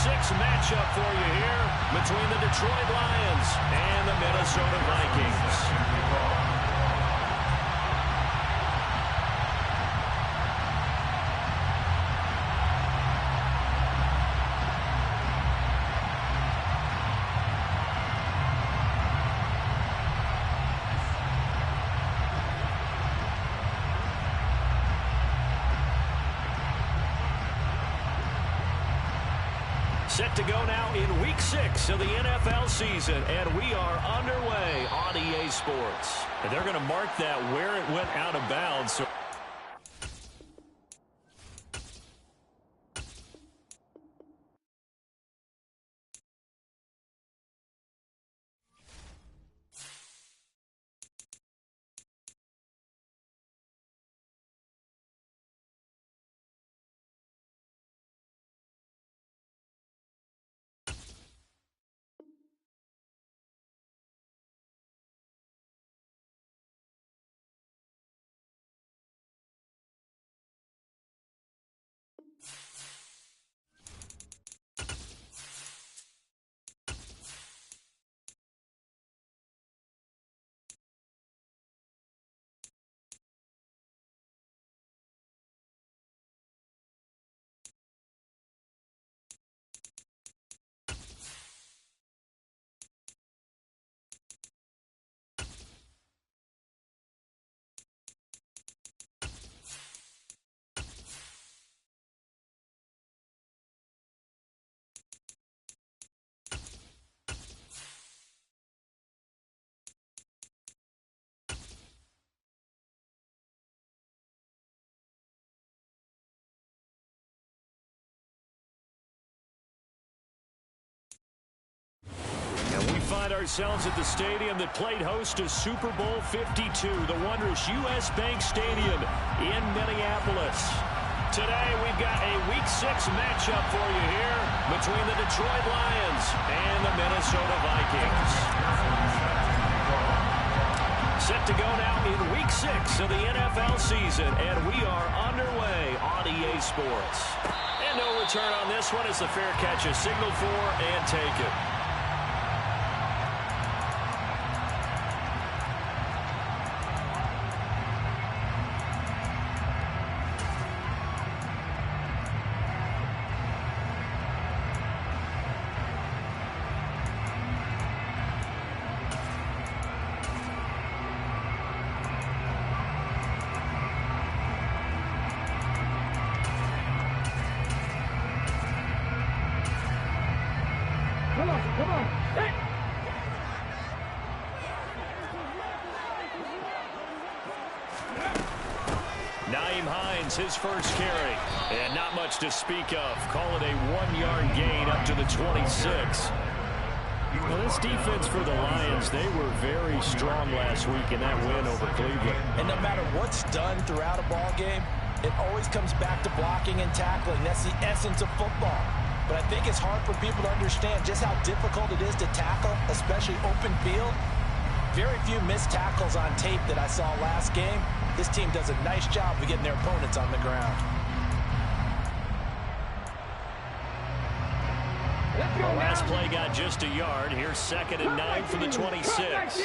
6 matchup for you here between the Detroit Lions and the Minnesota Vikings. Set to go now in Week 6 of the NFL season, and we are underway on EA Sports. And they're going to mark that where it went out of bounds. So find ourselves at the stadium that played host to Super Bowl 52, the wondrous U.S. Bank Stadium in Minneapolis. Today, we've got a Week 6 matchup for you here between the Detroit Lions and the Minnesota Vikings. Set to go now in Week 6 of the NFL season, and we are underway on EA Sports. And no return on this one as the fair catch is signaled for and taken. Come on. Hey. Nyheim Hines, his first carry. And not much to speak of. Call it a 1-yard gain up to the 26. Well, this defense for the Lions, they were very strong last week in that win over Cleveland. And no matter what's done throughout a ball game, it always comes back to blocking and tackling. That's the essence of football. But I think it's hard for people to understand just how difficult it is to tackle, especially open field. Very few missed tackles on tape that I saw last game. This team does a nice job of getting their opponents on the ground. The last play got just a yard. Here's 2nd and 9 from the 26.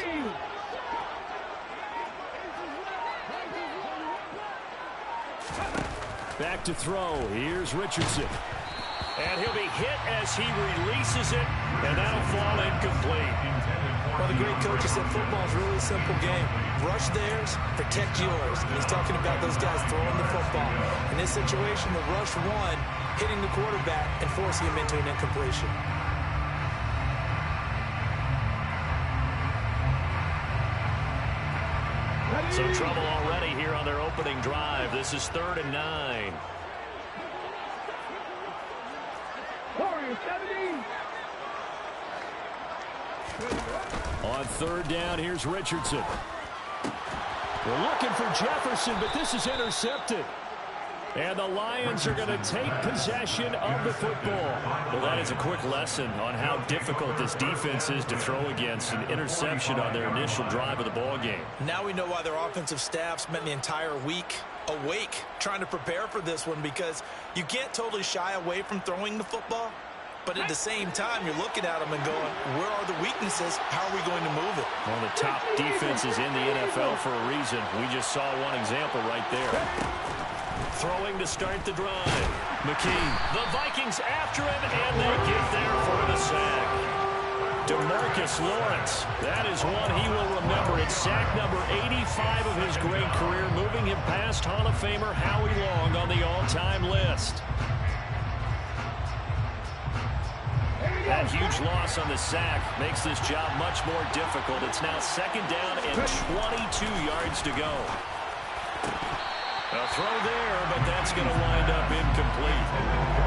Back to throw. Here's Richardson. And he'll be hit as he releases it, and that'll fall incomplete. Well, the great coach said football is really a simple game. Rush theirs, protect yours. And he's talking about those guys throwing the football. In this situation, the rush one, hitting the quarterback and forcing him into an incompletion. So trouble already here on their opening drive. This is 3rd and 9. On 3rd down, here's Richardson. We're looking for Jefferson, but this is intercepted. And the Lions are going to take possession of the football. Well, that is a quick lesson on how difficult this defense is to throw against. An interception on their initial drive of the ball game. Now we know why their offensive staff spent the entire week awake trying to prepare for this one, because you can't totally shy away from throwing the football. But at the same time, you're looking at them and going, where are the weaknesses? How are we going to move it? One of the top defenses in the NFL for a reason. We just saw one example right there. Throwing to start the drive. McKee. The Vikings after him, and they get there for the sack. DeMarcus Lawrence. That is one he will remember. It's sack number 85 of his great career, moving him past Hall of Famer Howie Long on the all-time list. That huge loss on the sack makes this job much more difficult. It's now second down and 22 yards to go. A throw there, but that's going to wind up incomplete.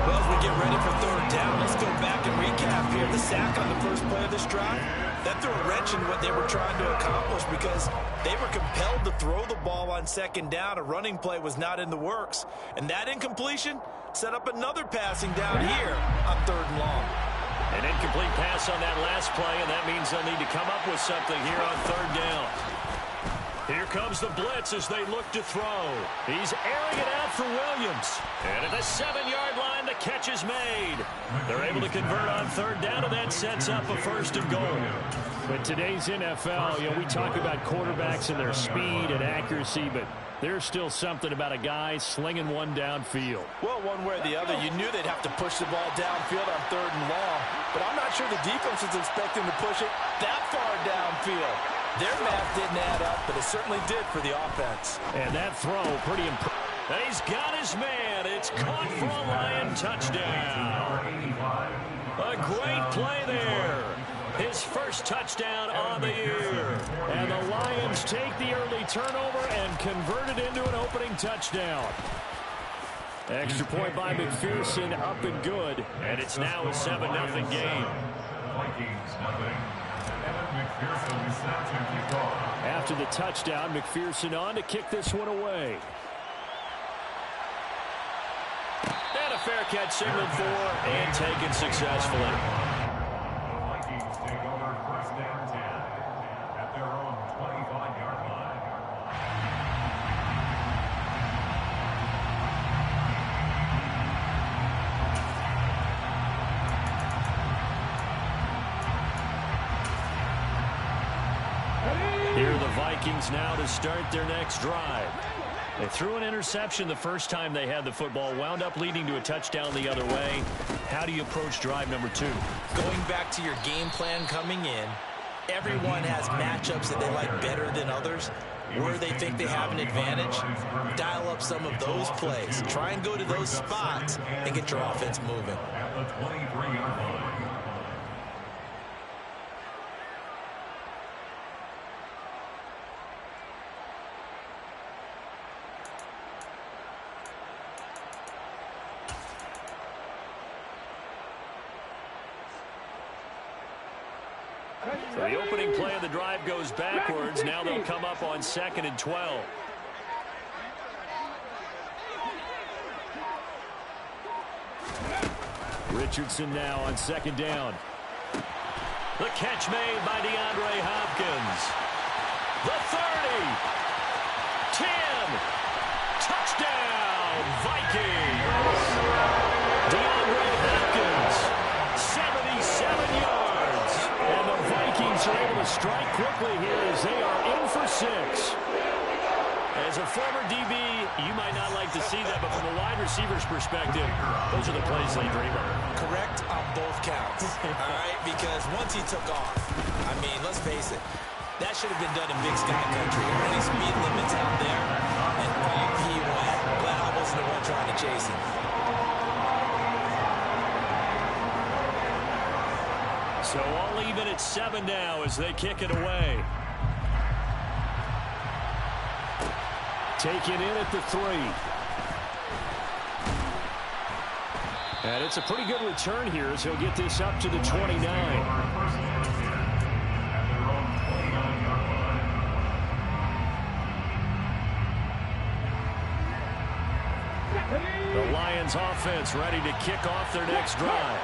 Well, as we get ready for third down, let's go back and recap here. The sack on the first play of this drive, that threw a wrench in what they were trying to accomplish because they were compelled to throw the ball on second down. A running play was not in the works. And that incompletion set up another passing down here on third and long. An incomplete pass on that last play, and that means they'll need to come up with something here on third down. Here comes the blitz as they look to throw. He's airing it out for Williams. And at the 7-yard line, the catch is made. They're able to convert on third down, and that sets up a first and goal. But today's NFL, we talk about quarterbacks and their speed and accuracy, but there's still something about a guy slinging one downfield. Well, one way or the other, you knew they'd have to push the ball downfield on third and long, but I'm not sure the defense was expecting to push it that far downfield. Their math didn't add up, but it certainly did for the offense. And that throw, pretty impressive. And he's got his man. It's caught for a Lion touchdown. A great play there. His first touchdown on the year. And the Lions take the early turnover and convert it into an opening touchdown. Extra point by McPherson, up and good. And it's now a 7-0 game. After the touchdown, McPherson on to kick this one away. And a fair catch signaled for and taken successfully. The Vikings take over first down 10 at their own 25-yard line. Here are the Vikings now to start their next drive. They threw an interception the first time they had the football, wound up leading to a touchdown the other way. How do you approach drive number 2? Going back to your game plan coming in, everyone has matchups that they like better than others. Where they think they have an advantage, dial up some of those plays. Try and go to those spots and get your offense moving. At the 23-yard line. So the opening play of the drive goes backwards. Now they'll come up on 2nd and 12. Richardson now on 2nd down. The catch made by DeAndre Hopkins. The 30. 10. Touchdown, Vikings. DeAndre Hopkins, 77 yards. And the Vikings are able to strike quickly here as they are in for 6. As a former DB, you might not like to see that, but from a wide receiver's perspective, those are the plays they dream of. Correct on both counts, all right? Because once he took off, I mean, let's face it, that should have been done in Big Sky Country. Any speed limits out there, and off he went. Glad I wasn't the one trying to chase him. So all even at 7 now as they kick it away. Taken in at the 3. And it's a pretty good return here as he'll get this up to the 29. The Lions offense ready to kick off their next drive.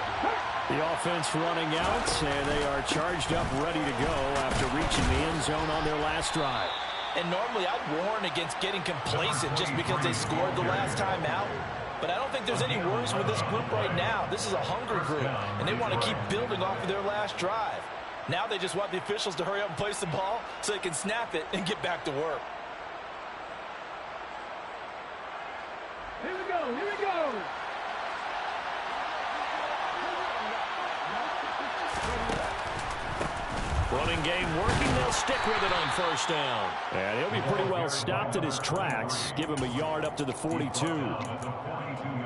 The offense running out, and they are charged up, ready to go after reaching the end zone on their last drive. And normally I'd warn against getting complacent just because they scored the last time out. But I don't think there's any worries with this group right now. This is a hungry group, and they want to keep building off of their last drive. Now they just want the officials to hurry up and place the ball so they can snap it and get back to work. Here we go, here we go. Running game working. They'll stick with it on first down. And he'll be pretty well stopped at his tracks. Give him a yard up to the 42.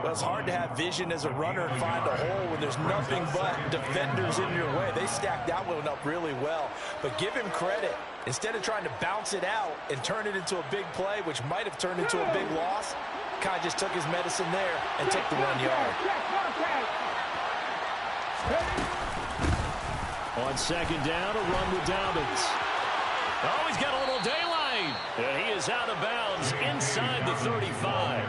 Well, it's hard to have vision as a runner and find a hole when there's nothing but defenders in your way. They stacked that one up really well. But give him credit. Instead of trying to bounce it out and turn it into a big play, which might have turned into a big loss, Kai just took his medicine there and took the 1 yard. On second down, a run with Dobbins. Oh, he's got a little daylight. And he is out of bounds inside the 35.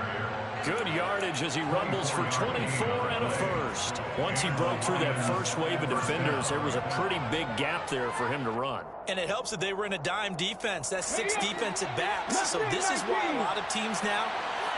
Good yardage as he rumbles for 24 and a first. Once he broke through that first wave of defenders, there was a pretty big gap there for him to run. And it helps that they were in a dime defense. That's 6 defensive backs. So this is why a lot of teams now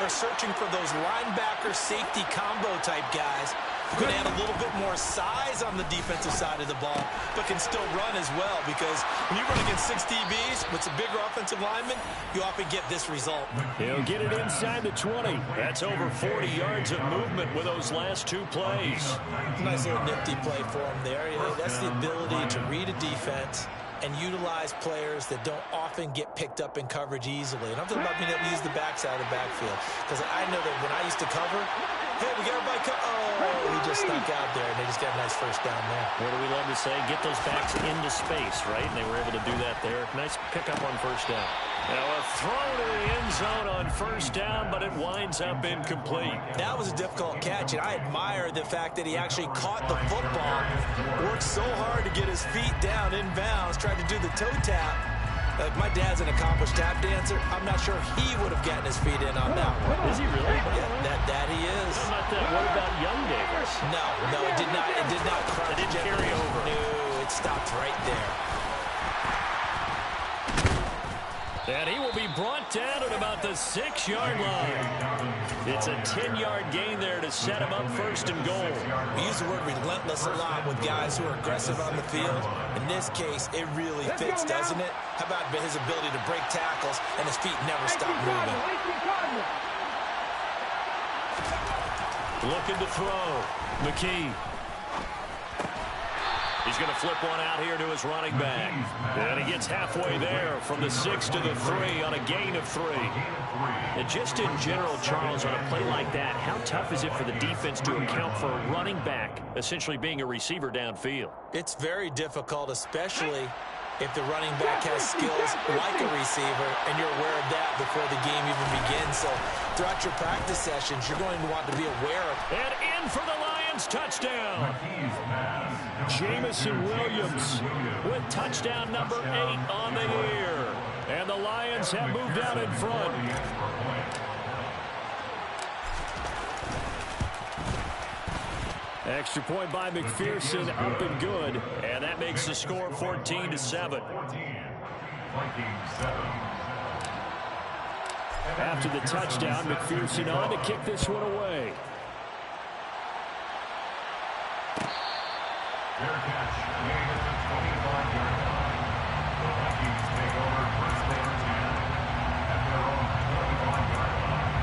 are searching for those linebacker safety combo type guys who can add a little bit more size on the defensive side of the ball, but can still run as well, because when you run against 6 DBs with some bigger offensive linemen, you often get this result. He'll get it inside the 20. That's over 40 yards of movement with those last 2 plays. Nice little nifty play for him there. That's the ability to read a defense and utilize players that don't often get picked up in coverage easily. And I'm talking about being able to use the backside of the backfield, because I know that when I used to cover, hey, we got everybody oh, he just snuck out there, and they just got a nice first down there. What do we love to say? Get those backs into space, right? And they were able to do that there. Nice pickup on first down. Now a throw to the end zone on first down, but it winds up incomplete. That was a difficult catch, and I admire the fact that he actually caught the football, worked so hard to get his feet down inbounds, tried to do the toe tap. Like, my dad's an accomplished tap dancer. I'm not sure he would have gotten his feet in on that one. Is he really? Yeah, that he is. What about young Davis? No, it did not. It did not. It didn't carry over. No, it stopped right there. And he will be brought down at about the 6-yard line. It's a 10-yard gain there to set him up first and goal. We use the word relentless a lot with guys who are aggressive on the field. In this case, it really fits, doesn't it? How about his ability to break tackles and his feet never stop moving? Looking to throw. McKee. He's going to flip one out here to his running back. And he gets halfway there from the 6 to the 3 on a gain of 3. And just in general, Charles, on a play like that, how tough is it for the defense to account for a running back essentially being a receiver downfield? It's very difficult, especially if the running back has skills like a receiver, and you're aware of that before the game even begins. So throughout your practice sessions, you're going to want to be aware of. And in for the Lions, touchdown. Jamison Williams with touchdown number 8 on the year. And the Lions have moved out in front. Extra point by McPherson, up and good. And that makes the score 14-7. After the touchdown, McPherson on to kick this one away. Their catch made at the 25-yard line. The Vikings take over first and 10 at their own 25-yard line.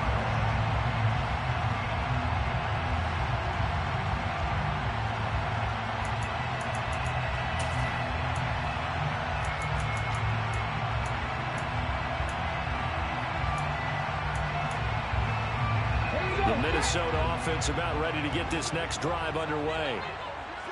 The Minnesota offense about ready to get this next drive underway.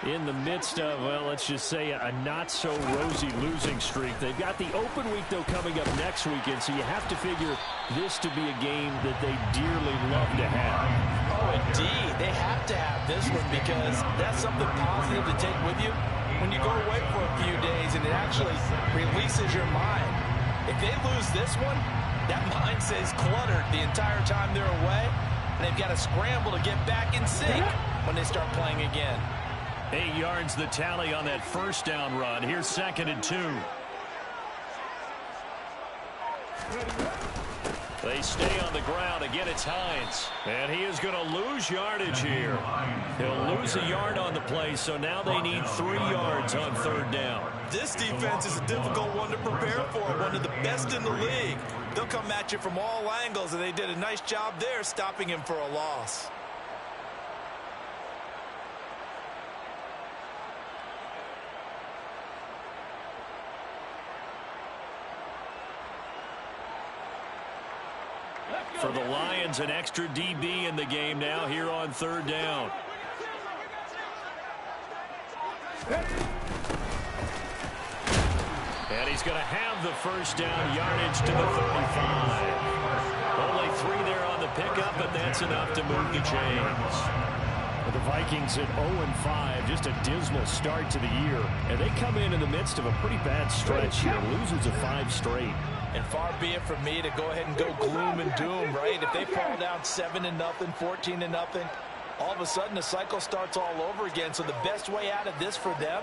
In the midst of, well, let's just say a not-so-rosy losing streak. They've got the open week, though, coming up next weekend, so you have to figure this to be a game that they dearly love to have. Oh, indeed. They have to have this one, because that's something positive to take with you when you go away for a few days, and it actually releases your mind. If they lose this one, that mind stays cluttered the entire time they're away, and they've got to scramble to get back in sync when they start playing again. 8 yards the tally on that first down run. Here's 2nd and 2. They stay on the ground. Again, it's Hines. And he is going to lose yardage here. He'll lose a yard on the play, so now they need 3 yards on 3rd down. This defense is a difficult one to prepare for, one of the best in the league. They'll come at you from all angles, and they did a nice job there stopping him for a loss. For the Lions, an extra DB in the game now here on 3rd down. And he's going to have the 1st down, yardage to the 35. Only 3 there on the pickup, but that's enough to move the chains. The Vikings at 0-5, just a dismal start to the year. And they come in the midst of a pretty bad stretch here, losers of 5 straight. And far be it from me to go ahead and go gloom and doom, right? If they fall down 7-0, 14-0, all of a sudden the cycle starts all over again. So the best way out of this for them,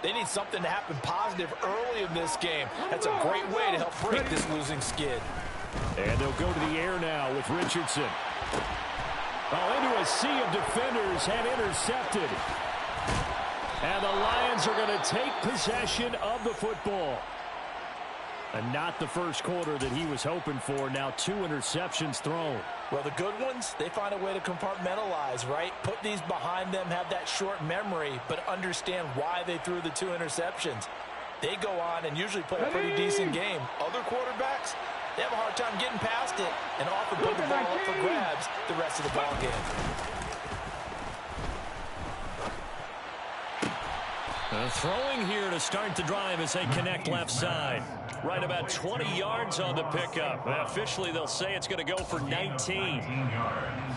they need something to happen positive early in this game. That's a great way to help break this losing skid. And they'll go to the air now with Richardson. Oh, into a sea of defenders and intercepted. And the Lions are going to take possession of the football. And not the first quarter that he was hoping for. Now 2 interceptions thrown. Well, the good ones, they find a way to compartmentalize, right? Put these behind them, have that short memory, but understand why they threw the 2 interceptions. They go on and usually play a pretty decent game. Other quarterbacks, they have a hard time getting past it and often put the ball up for grabs the rest of the ball game. Throwing here to start the drive as they connect left side. Right about 20 yards on the pickup. Officially, they'll say it's going to go for 19.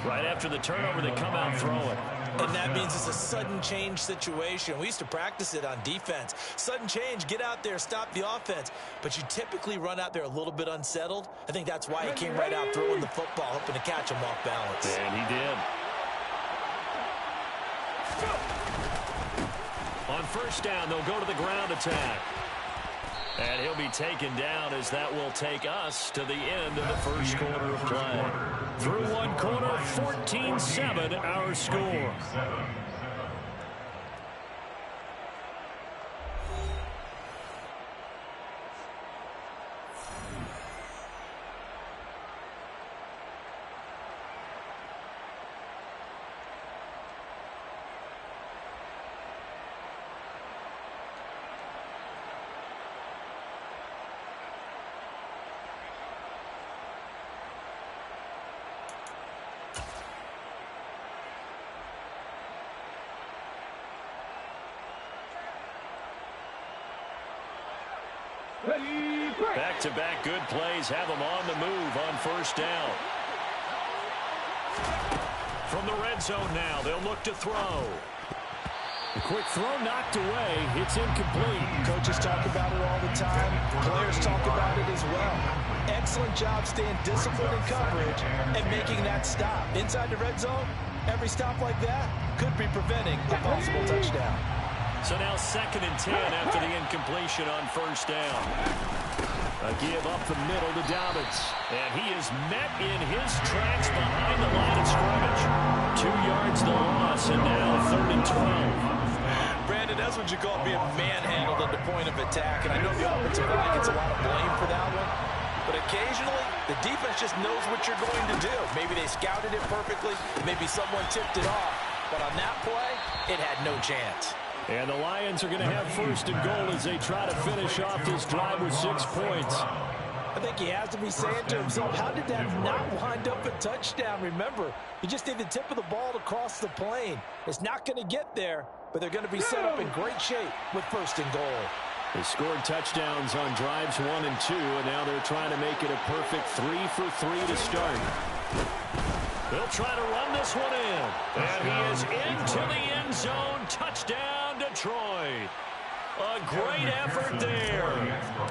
Right after the turnover, they come out throwing. And that means it's a sudden change situation. We used to practice it on defense. Sudden change, get out there, stop the offense. But you typically run out there a little bit unsettled. I think that's why he came right out throwing the football, hoping to catch him off balance. And he did. On 1st down, they'll go to the ground attack. And he'll be taken down as that will take us to the end of the first quarter of play. Through 1 quarter, 14-7 our score. Back-to-back good plays have them on the move on 1st down. From the red zone now, they'll look to throw. A quick throw knocked away. It's incomplete. Coaches talk about it all the time. Players talk about it as well. Excellent job staying disciplined in coverage and making that stop. Inside the red zone, every stop like that could be preventing a possible touchdown. So now 2nd and 10 after the incompletion on 1st down. A give up the middle to Dobbins. And he is met in his tracks behind the line of scrimmage. 2 yards the loss, and now 3rd and 12. Brandon, that's what you call being manhandled at the point of attack. And I know the offensive line gets a lot of blame for that one. But occasionally, the defense just knows what you're going to do. Maybe they scouted it perfectly. Maybe someone tipped it off. But on that play, it had no chance. And the Lions are going to have 1st and goal as they try to finish off this drive with 6 points. I think he has to be saying to himself, how did that not wind up a touchdown? Remember, you just need the tip of the ball to cross the plane. It's not going to get there, but they're going to be set up in great shape with 1st and goal. They scored touchdowns on drives 1 and 2, and now they're trying to make it a perfect 3 for 3 to start. They'll try to run this one in. And he is into the end zone. Touchdown, Detroit. A great effort there.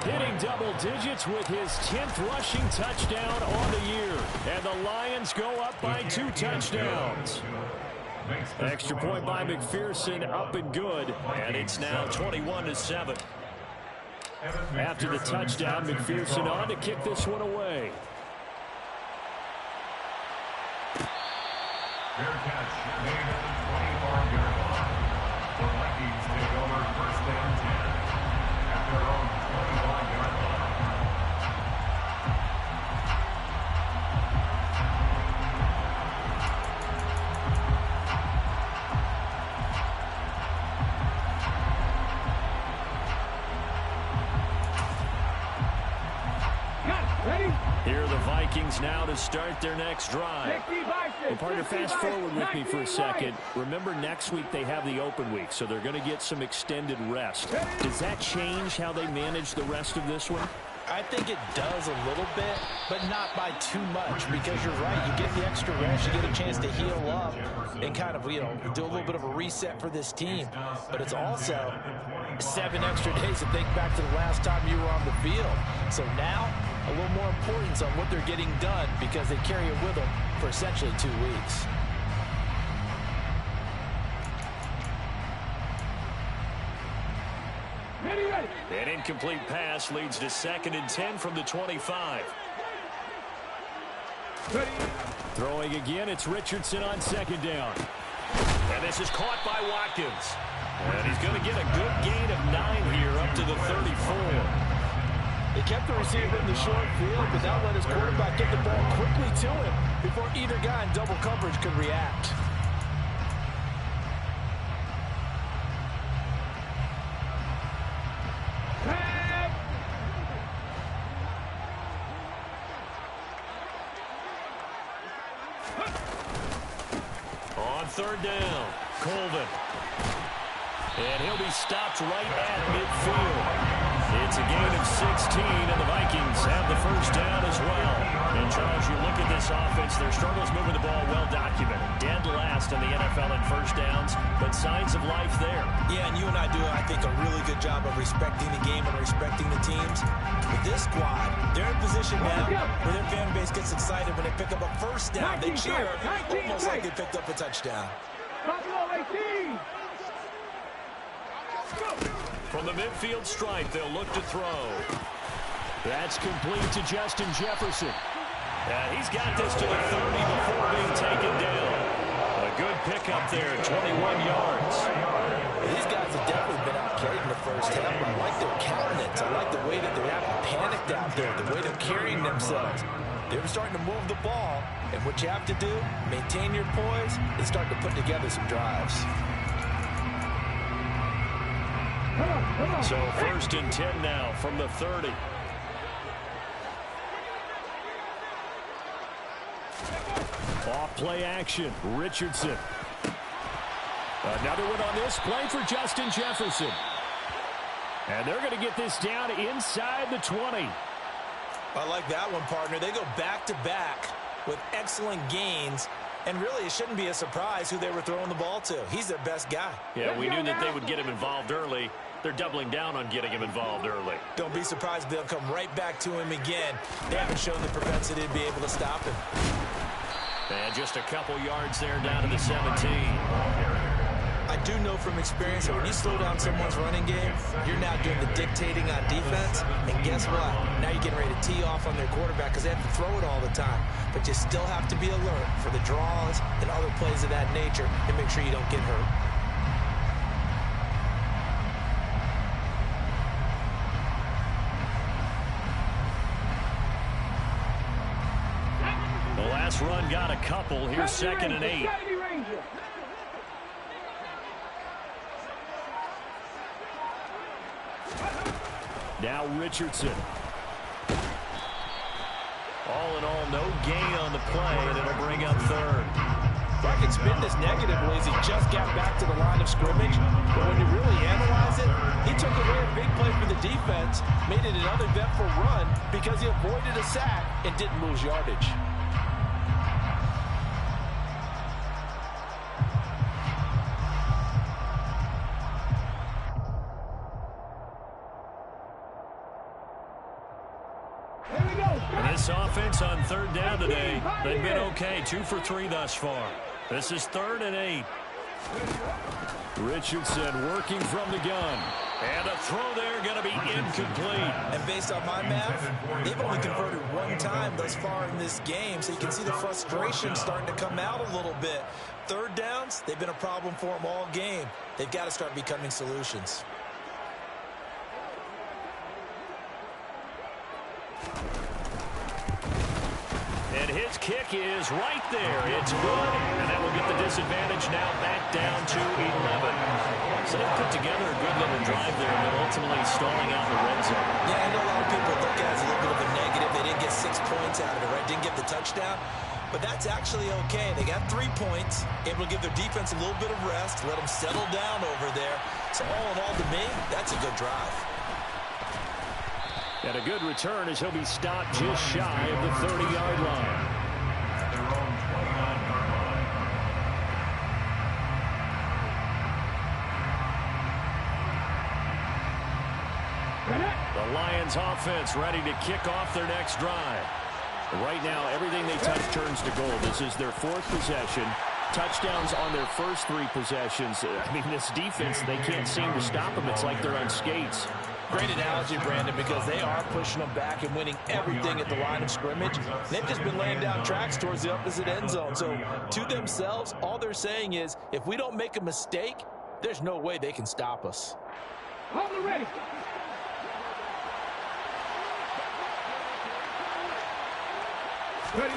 Hitting double digits with his 10th rushing touchdown on the year. And the Lions go up by 2 touchdowns. Extra point by McPherson, up and good. And it's now 21-7. After the touchdown, McPherson on to kick this one away. Fair catch made at the 25-yard line. The Vikings take over first down 10 at their own 25-yard line. Here are the Vikings now to start their next drive. Well, partner, fast forward with me for a second. Remember, next week they have the open week, so they're going to get some extended rest. Does that change how they manage the rest of this one? I think it does a little bit, but not by too much, because you're right. You get the extra rest, you get a chance to heal up and kind of, do a little bit of a reset for this team. But it's also 7 extra days to think back to the last time you were on the field. So now, a little more importance on what they're getting done, because they carry it with them for essentially 2 weeks. An incomplete pass leads to 2nd and 10 from the 25. Throwing again, it's Richardson on 2nd down. And this is caught by Watkins. And he's going to get a good gain of 9 here up to the 34. They kept the receiver in the short field, but that let his quarterback get the ball quickly to him before either guy in double coverage could react. On 3rd down, Colvin. And he'll be stopped right at midfield. It's a gain of 16, and the Vikings have the first down as well. And, Charles, you look at this offense, their struggles moving the ball well documented. Dead last in the NFL in first downs, but signs of life there. Yeah, and you and I do, I think, a really good job of respecting the game and respecting the teams. With this squad, they're in position now where their fan base gets excited when they pick up a first down. They cheer almost like they picked up a touchdown. From the midfield stripe, they'll look to throw. That's complete to Justin Jefferson. And he's got this to the 30 before being taken down. A good pickup there at 21 yards. These guys have definitely been outplayed in the first half. I like their countenance. I like the way that they haven't panicked out there, the way they're carrying themselves. They're starting to move the ball, and what you have to do, maintain your poise, and start to put together some drives. So 1st and 10 now from the 30. Off play action, Richardson. Another one on this play for Justin Jefferson. And they're going to get this down inside the 20. I like that one, partner. They go back-to-back with excellent gains. And really, it shouldn't be a surprise who they were throwing the ball to. He's their best guy. Yeah, we knew that they would get him involved early. They're doubling down on getting him involved early. Don't be surprised if they'll come right back to him again. They haven't shown the propensity to be able to stop him. And just a couple yards there down to the 17. I do know from experience that when you slow down someone's running game, you're now doing the dictating on defense. And guess what? Now you're getting ready to tee off on their quarterback because they have to throw it all the time. But you still have to be alert for the draws and other plays of that nature and make sure you don't get hurt. The last run got a couple. Here's 2nd and 8. Now Richardson. All in all, no gain on the play, and it'll bring up 3rd. If I could spin this negatively as he just got back to the line of scrimmage, but when you really analyze it, he took away a big play for the defense, made it an uneventful run because he avoided a sack and didn't lose yardage. This offense on 3rd down today, they've been okay, 2 for 3 thus far. This is 3rd and 8. Richardson working from the gun. And a throw there going to be incomplete. And based on my math, they've only converted one time thus far in this game, so you can see the frustration starting to come out a little bit. Third downs, they've been a problem for them all game. They've got to start becoming solutions. And his kick is right there. It's good, and that will get the disadvantage now back down to 11. So they put together a good little drive there, but ultimately stalling out in the red zone. Yeah, I know a lot of people look at it as a little bit of a negative. They didn't get 6 points out of it, right? Didn't get the touchdown. But that's actually okay. They got 3 points, able to give their defense a little bit of rest, let them settle down over there. So all in all, to me, that's a good drive. And a good return as he'll be stopped just shy of the 30-yard line. The Lions offense ready to kick off their next drive. Right now, everything they touch turns to gold. This is their 4th possession. Touchdowns on their first 3 possessions. I mean, this defense, they can't seem to stop them. It's like they're on skates. Great analogy, Brandon, because they are pushing them back and winning everything at the line of scrimmage. They've just been laying down tracks towards the opposite end zone. So to themselves, all they're saying is, if we don't make a mistake, there's no way they can stop us. Hold it ready. Ready.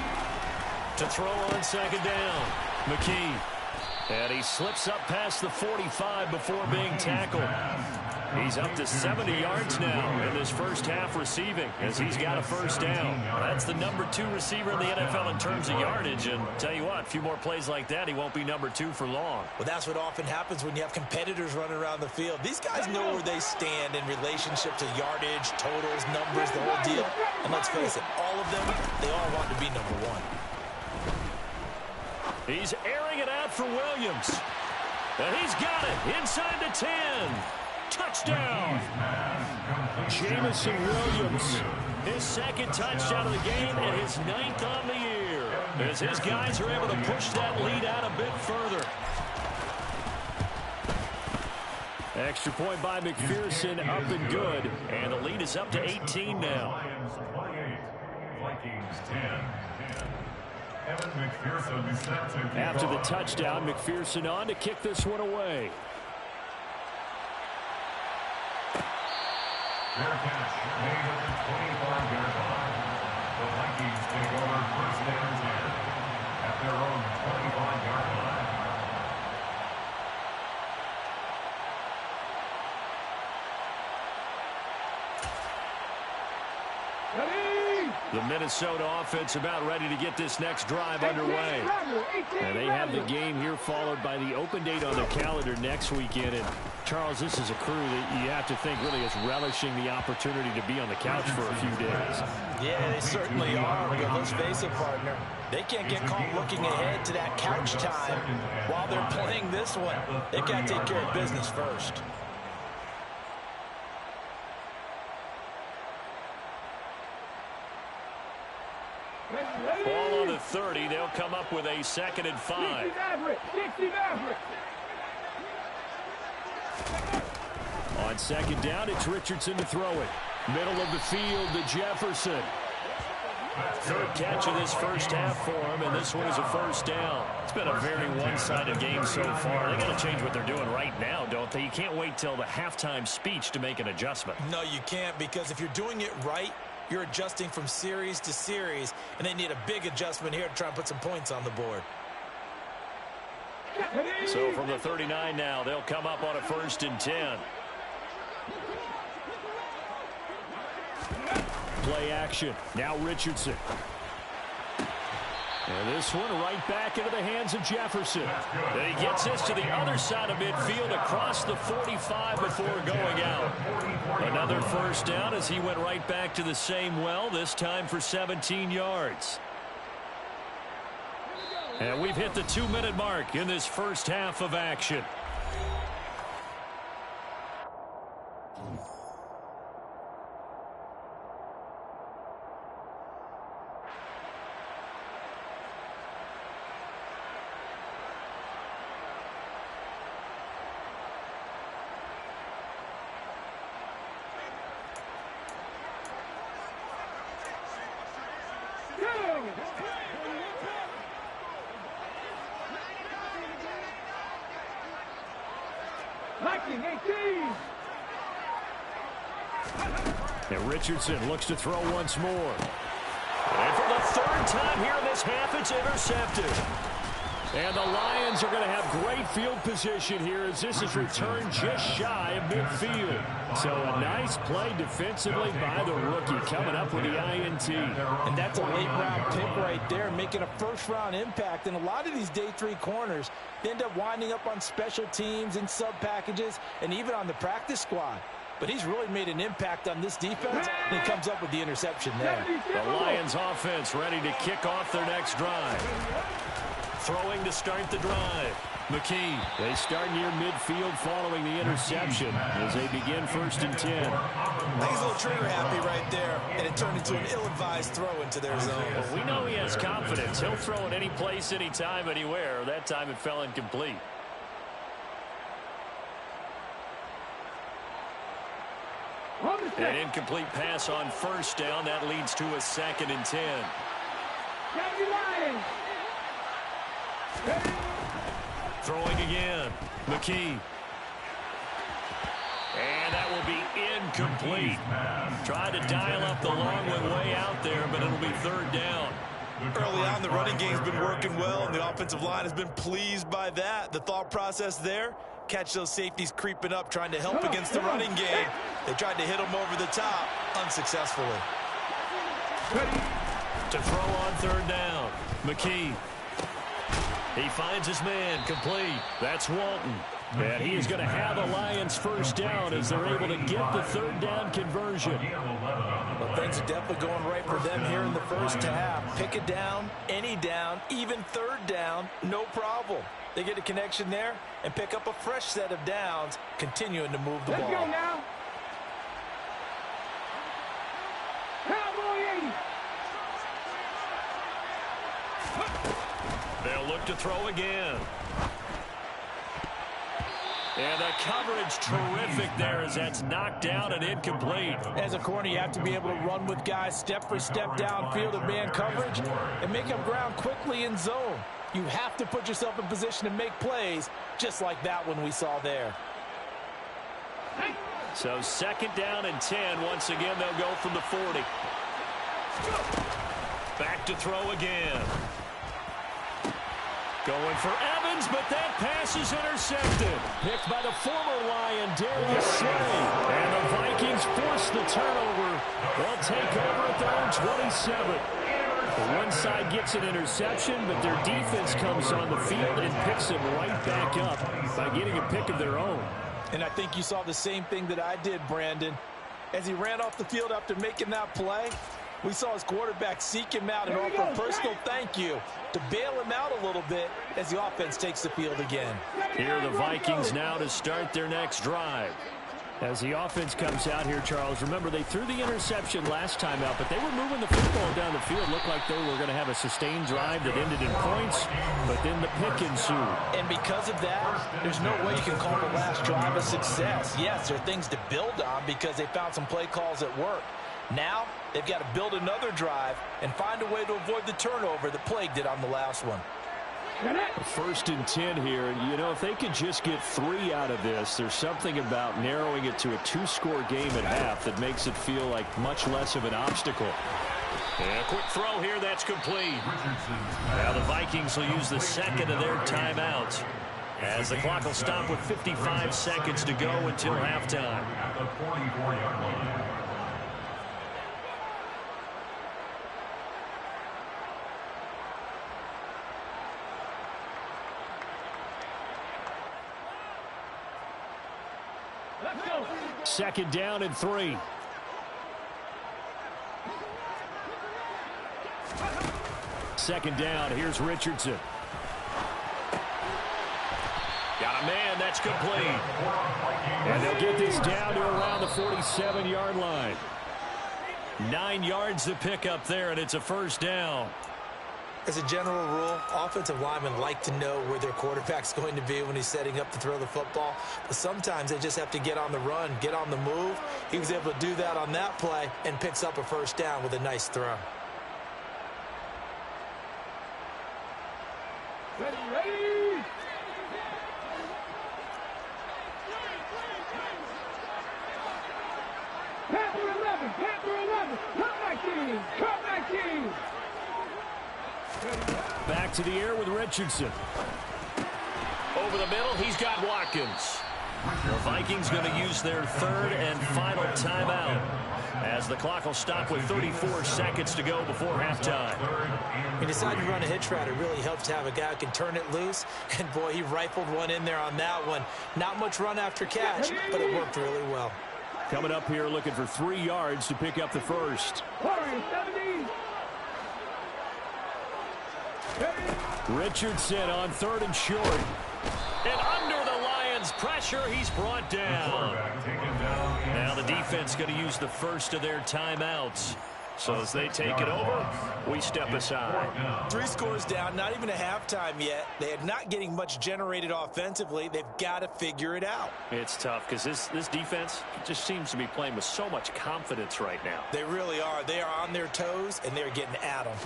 To throw on second down, McKee. And he slips up past the 45 before being tackled. He's up to 70 yards now in this first half receiving as he's got a first down. That's the number 2 receiver in the NFL in terms of yardage. And tell you what, a few more plays like that, he won't be number 2 for long. Well, that's what often happens when you have competitors running around the field. These guys know where they stand in relationship to yardage, totals, numbers, the whole deal. And let's face it, all of them, they all want to be number 1. He's airing it out for Williams. And he's got it inside the 10. Touchdown. Jamison Williams, his 2nd touchdown of the game and his 9th on the year. As his guys are able to push that lead out a bit further. Extra point by McPherson, up and good. And the lead is up to 18 now. Vikings 10. After the touchdown, McPherson on to kick this one away. Fair catch made at the 25-yard line. The Vikings take over first and 10 at their own 25-yard line. The Minnesota offense about ready to get this next drive underway. And they have the game here followed by the open date on their calendar next weekend. And Charles, this is a crew that you have to think really is relishing the opportunity to be on the couch for a few days. Yeah, they certainly are. But let's face it, partner. They can't get caught looking ahead to that couch time while they're playing this one. They've got to take care of business first. Ball on the 30. They'll come up with a 2nd and 5. On second down, it's Richardson to throw it. Middle of the field to Jefferson. 3rd catch of this first half for him, and this one is a first down. It's been a very one-sided game so far. They got to change what they're doing right now, don't they? You can't wait till the halftime speech to make an adjustment. No, you can't, because if you're doing it right, you're adjusting from series to series, and they need a big adjustment here to try and put some points on the board. So from the 39 now, they'll come up on a 1st and 10. Play action. Now Richardson. And this one right back into the hands of Jefferson. And he gets this to the other side of midfield across the 45 before going out. Another first down as he went right back to the same well, this time for 17 yards. And we've hit the 2-minute mark in this first half of action. Viking 18. And Richardson looks to throw once more. And for the third time here in this half, it's intercepted. And the Lions are going to have great field position here as this is returned just shy of midfield. So a nice play defensively by the rookie coming up with the INT. And that's a late-round pick right there, making a first-round impact. And a lot of these day 3 corners end up winding up on special teams and sub-packages and even on the practice squad. But he's really made an impact on this defense, and he comes up with the interception there. The Lions offense ready to kick off their next drive. Throwing to start the drive. McKee. They start near midfield following the interception as they begin 1st and 10. I think he's a little trigger happy right there, and it turned into an ill-advised throw into their zone. Well, we know he has confidence. He'll throw it any place, anytime, anywhere. That time it fell incomplete. An incomplete pass on 1st down. That leads to a 2nd and 10. Throwing again. McKee. And that will be incomplete. Tried to dial up the long way out there, but it'll be 3rd down. Early on, the running game's been working well, and the offensive line has been pleased by that. The thought process there, catch those safeties creeping up, trying to help against the running game. They tried to hit them over the top, unsuccessfully. To throw on 3rd down. McKee. He finds his man, complete. That's Walton. And he is going to have the Lions 1st down as they're able to get the 3rd down conversion. Well, things are definitely going right for them here in the first half. Pick it down, any down, even 3rd down, no problem. They get a connection there and pick up a fresh set of downs, continuing to move the ball. Let's go now. Cowboy 80. They'll look to throw again. And the coverage terrific there as that's knocked down and incomplete. As a corner, you have to be able to run with guys step for step downfield in man coverage and make up ground quickly in zone. You have to put yourself in position to make plays just like that one we saw there. So 2nd down and 10. Once again, they'll go from the 40. Back to throw again. Going for Evans, but that pass is intercepted. Picked by the former Lion, Darius Slay. And the Vikings force the turnover. They'll take over at their own 27. One side gets an interception, but their defense comes on the field and picks them right back up by getting a pick of their own. And I think you saw the same thing that I did, Brandon. As he ran off the field after making that play, we saw his quarterback seek him out and offer a personal thank you to bail him out a little bit as the offense takes the field again. Here are the Vikings now to start their next drive. As the offense comes out here, Charles, remember they threw the interception last time out, but they were moving the football down the field. Looked like they were going to have a sustained drive that ended in points, but then the pick ensued. And because of that, there's no way you can call the last drive a success. Yes, there are things to build on because they found some play calls that work. Now, they've got to build another drive and find a way to avoid the turnover that plagued it on the last one. 1st and 10 here, and you know, if they could just get 3 out of this, there's something about narrowing it to a 2-score game at half that makes it feel like much less of an obstacle. And a quick throw here, that's complete. Now the Vikings will use the 2nd of their timeouts as the clock will stop with 55 seconds to go until halftime. At the 44-yard line. Let's go. 2nd down and 3. Second down. Here's Richardson. Got a man. That's complete. And they'll get this down to around the 47-yard line. 9 yards to pick up there, and it's a 1st down. As a general rule, offensive linemen like to know where their quarterback's going to be when he's setting up to throw the football. But sometimes they just have to get on the run, get on the move. He was able to do that on that play and picks up a 1st down with a nice throw. Panther 11, Panther 11, cut 19, cut 19. Back to the air with Richardson. Over the middle, he's got Watkins. The Vikings going to use their third and final timeout as the clock will stop with 34 seconds to go before halftime. He decided to run a hitch route. It really helps to have a guy who can turn it loose. And, boy, he rifled one in there on that one. Not much run after catch, but it worked really well. Coming up here looking for 3 yards to pick up the first. Richardson on 3rd and short. And under the Lions' pressure, he's brought down. Now the defense going to use the first of their timeouts. So as they take it over, we step aside. 3 scores down, not even a halftime yet. They are not getting much generated offensively. They've got to figure it out. It's tough because this defense just seems to be playing with so much confidence right now. They really are. They are on their toes, and they're getting at them.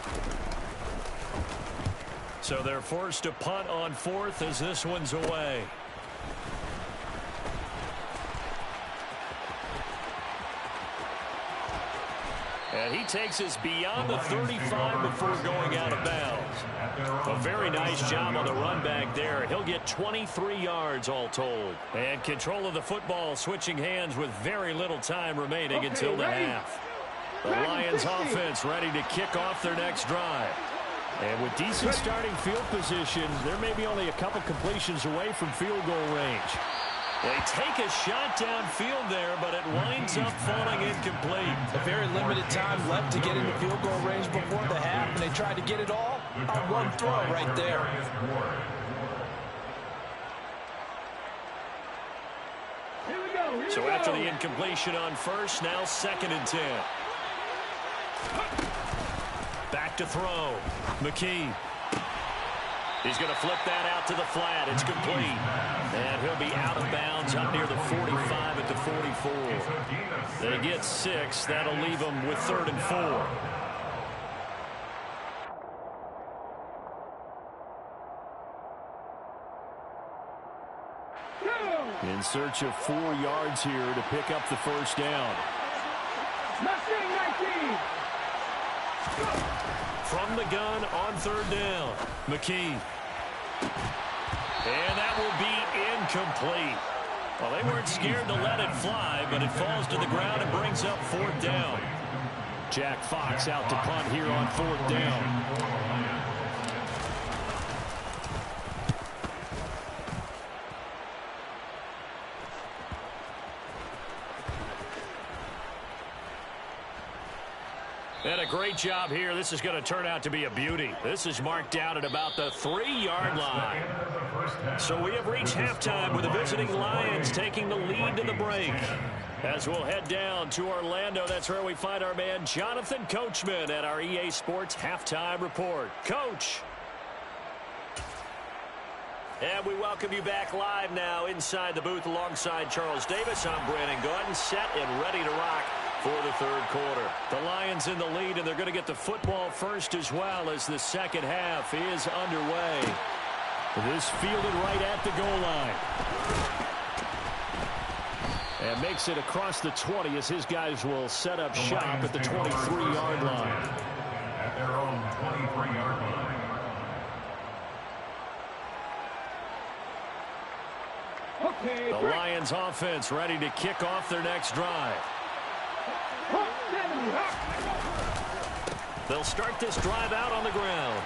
So they're forced to punt on 4th as this one's away. And he takes us beyond the 35 before going out of bounds. A very nice job on the run back there. He'll get 23 yards all told. And control of the football switching hands with very little time remaining until the half. The Lions offense ready to kick off their next drive. And with decent starting field position, there may be only a couple completions away from field goal range. They take a shot downfield there, but it winds up falling incomplete. A very limited time left to get into field goal range before the half, and they tried to get it all on one throw right there. So after the incompletion on first, now 2nd and 10. Back to throw. McKee. He's going to flip that out to the flat. It's complete. And he'll be out of bounds up near the 45 at the 44. They get 6. That'll leave them with 3rd and 4. In search of 4 yards here to pick up the first down. From the gun on 3rd down. McKee. And that will be incomplete. Well, they weren't scared to let it fly, but it falls to the ground and brings up 4th down. Jack Fox out to punt here on 4th down. And a great job here. This is going to turn out to be a beauty. This is marked out at about the 3-yard line. So we have reached halftime with the visiting Lions taking the lead to the break. As we'll head down to Orlando, that's where we find our man Jonathan Coachman at our EA Sports Halftime Report. Coach. And we welcome you back live now inside the booth alongside Charles Davis. I'm Brandon Gordon, set and ready to rock for the 3rd quarter. The Lions in the lead, and they're going to get the football first as well as the second half is underway. This fielded right at the goal line. And makes it across the 20 as his guys will set up shop at the 23-yard line. At their own 23-yard line. The Lions offense ready to kick off their next drive. They'll start this drive out on the ground.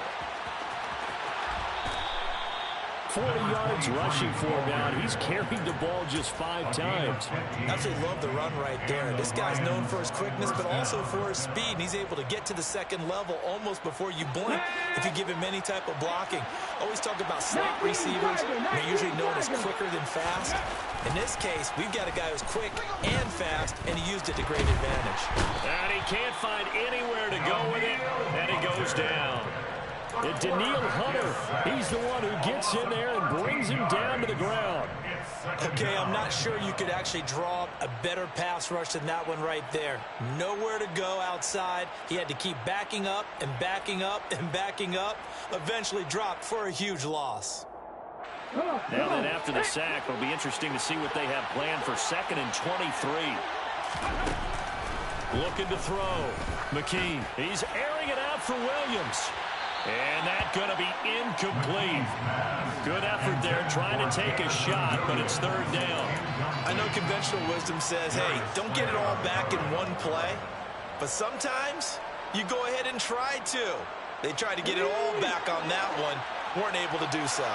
40 yards rushing for him now. He's carried the ball just 5 times. Absolutely love the run right there. This guy's known for his quickness, but also for his speed. And he's able to get to the second level almost before you blink if you give him any type of blocking. Always talk about slot receivers. They're usually known as quicker than fast. In this case, we've got a guy who's quick and fast, and he used it to great advantage. And he can't find anywhere to go with it, and he goes down. And Daniil Hunter, he's the one who gets in there and brings him down to the ground. Okay, I'm not sure you could actually draw up a better pass rush than that one right there. Nowhere to go outside. He had to keep backing up and backing up and backing up. Eventually dropped for a huge loss. Now then, after the sack, it'll be interesting to see what they have planned for 2nd and 23. Looking to throw. McKee. He's airing it out for Williams. And that's going to be incomplete. Good effort there trying to take a shot, but it's third down. I know conventional wisdom says, hey, don't get it all back in one play. But sometimes you go ahead and try to. They tried to get it all back on that one. Weren't able to do so.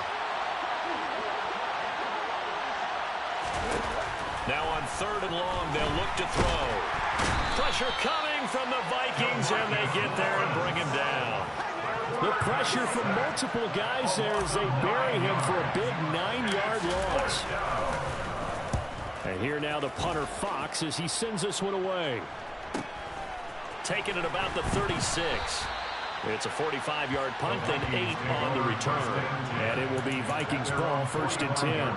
Now on third and long, they'll look to throw. Pressure coming from the Vikings, and they get there and bring him down. The pressure from multiple guys there as they bury him for a big 9-yard loss. And here now the punter Fox as he sends this one away. Taking it about the 36. It's a 45-yard punt, then 8 on the return. And it will be Vikings ball, 1st and 10.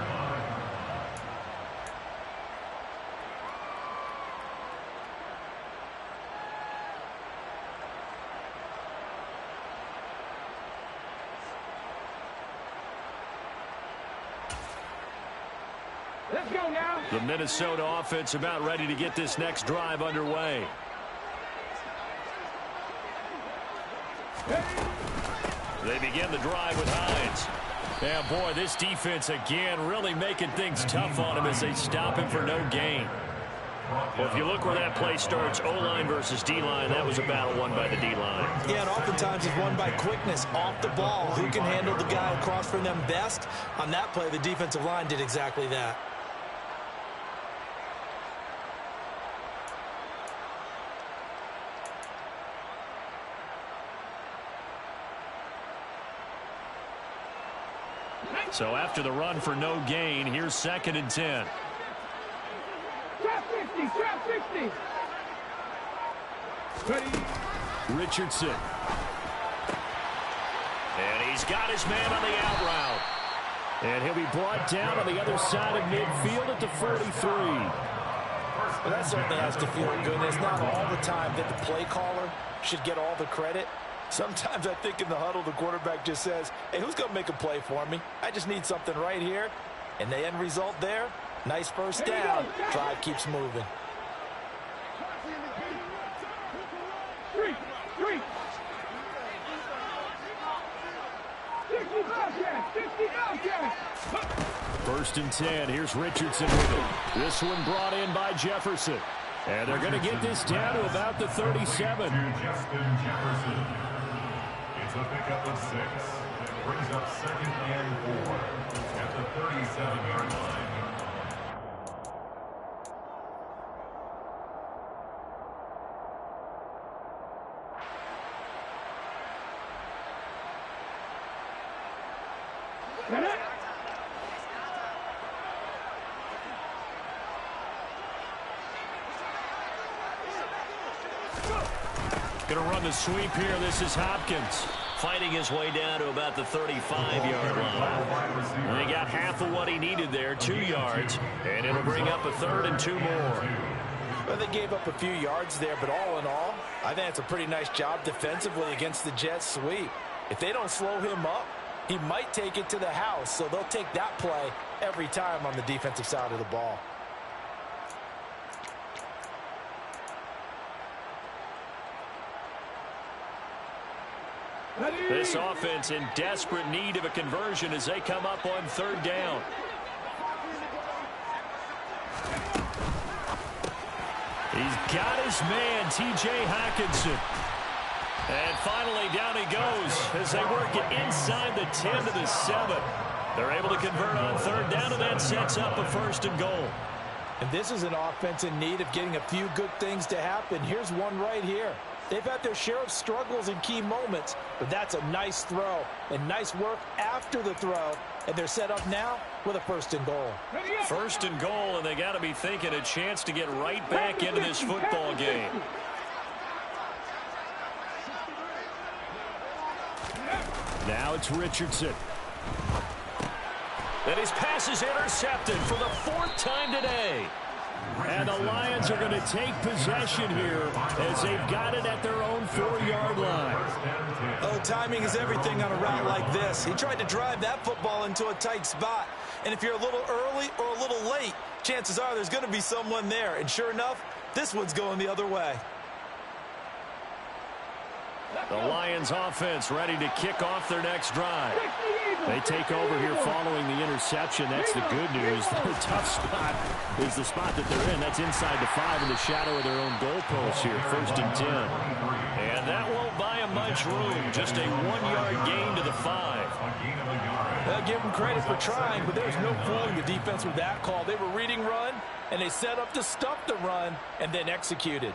Let's go now. The Minnesota offense about ready to get this next drive underway. They begin the drive with Hines. Yeah, boy, this defense again really making things tough on him as they stop him for no gain. Well, if you look where that play starts, O-line versus D-line, that was a battle won by the D-line. Yeah, and oftentimes it's won by quickness off the ball. Who can handle the guy across from them best? On that play, the defensive line did exactly that. So after the run for no gain, here's 2nd and 10. Trap 50, trap 50. Ready. Richardson. And he's got his man on the out route. And he'll be brought down on the other side of midfield at the 43. Well, that certainly has to feel good. It's not all the time that the play caller should get all the credit. Sometimes I think in the huddle, the quarterback just says, hey, who's going to make a play for me? I just need something right here. And the end result there, nice first down. Drive keeps moving. 3. 60 Bobcats, 60 Bobcats. 1st and 10. Here's Richardson with it. This one brought in by Jefferson. And they're going to get this down to about the 37. Justin Jefferson. It's a pickup of 6. It brings up 2nd and 4 at the 37-yard line. Going to run the sweep here. This is Hopkins fighting his way down to about the 35-yard line. And he got half of what he needed there, 2 yards, and it'll bring up a 3rd and 2 more. Well, they gave up a few yards there, but all in all, I think it's a pretty nice job defensively against the Jets sweep. If they don't slow him up, he might take it to the house, so they'll take that play every time on the defensive side of the ball. This offense in desperate need of a conversion as they come up on 3rd down. He's got his man, T.J. Hockenson. And finally, down he goes as they work it inside the 10 to the 7. They're able to convert on 3rd down, and that sets up a 1st and goal. And this is an offense in need of getting a few good things to happen. Here's one right here. They've had their share of struggles in key moments, but that's a nice throw and nice work after the throw. And they're set up now with a 1st and goal. 1st and goal, and they got to be thinking a chance to get right back into this football game. Now it's Richardson. And his pass is intercepted for the 4th time today. And the Lions are going to take possession here as they've got it at their own 4-yard line. Oh, timing is everything on a route like this. He tried to drive that football into a tight spot. And if you're a little early or a little late, chances are there's going to be someone there. And sure enough, this one's going the other way. The Lions offense ready to kick off their next drive. They take over here following the interception. That's the good news. Their tough spot is the spot that they're in. That's inside the 5 in the shadow of their own goalpost here. 1st and 10. And that won't buy them much room. Just a 1-yard gain to the 5. I'll give them credit for trying, but there's no fooling the defense with that call. They were reading run, and they set up to stop the run and then executed.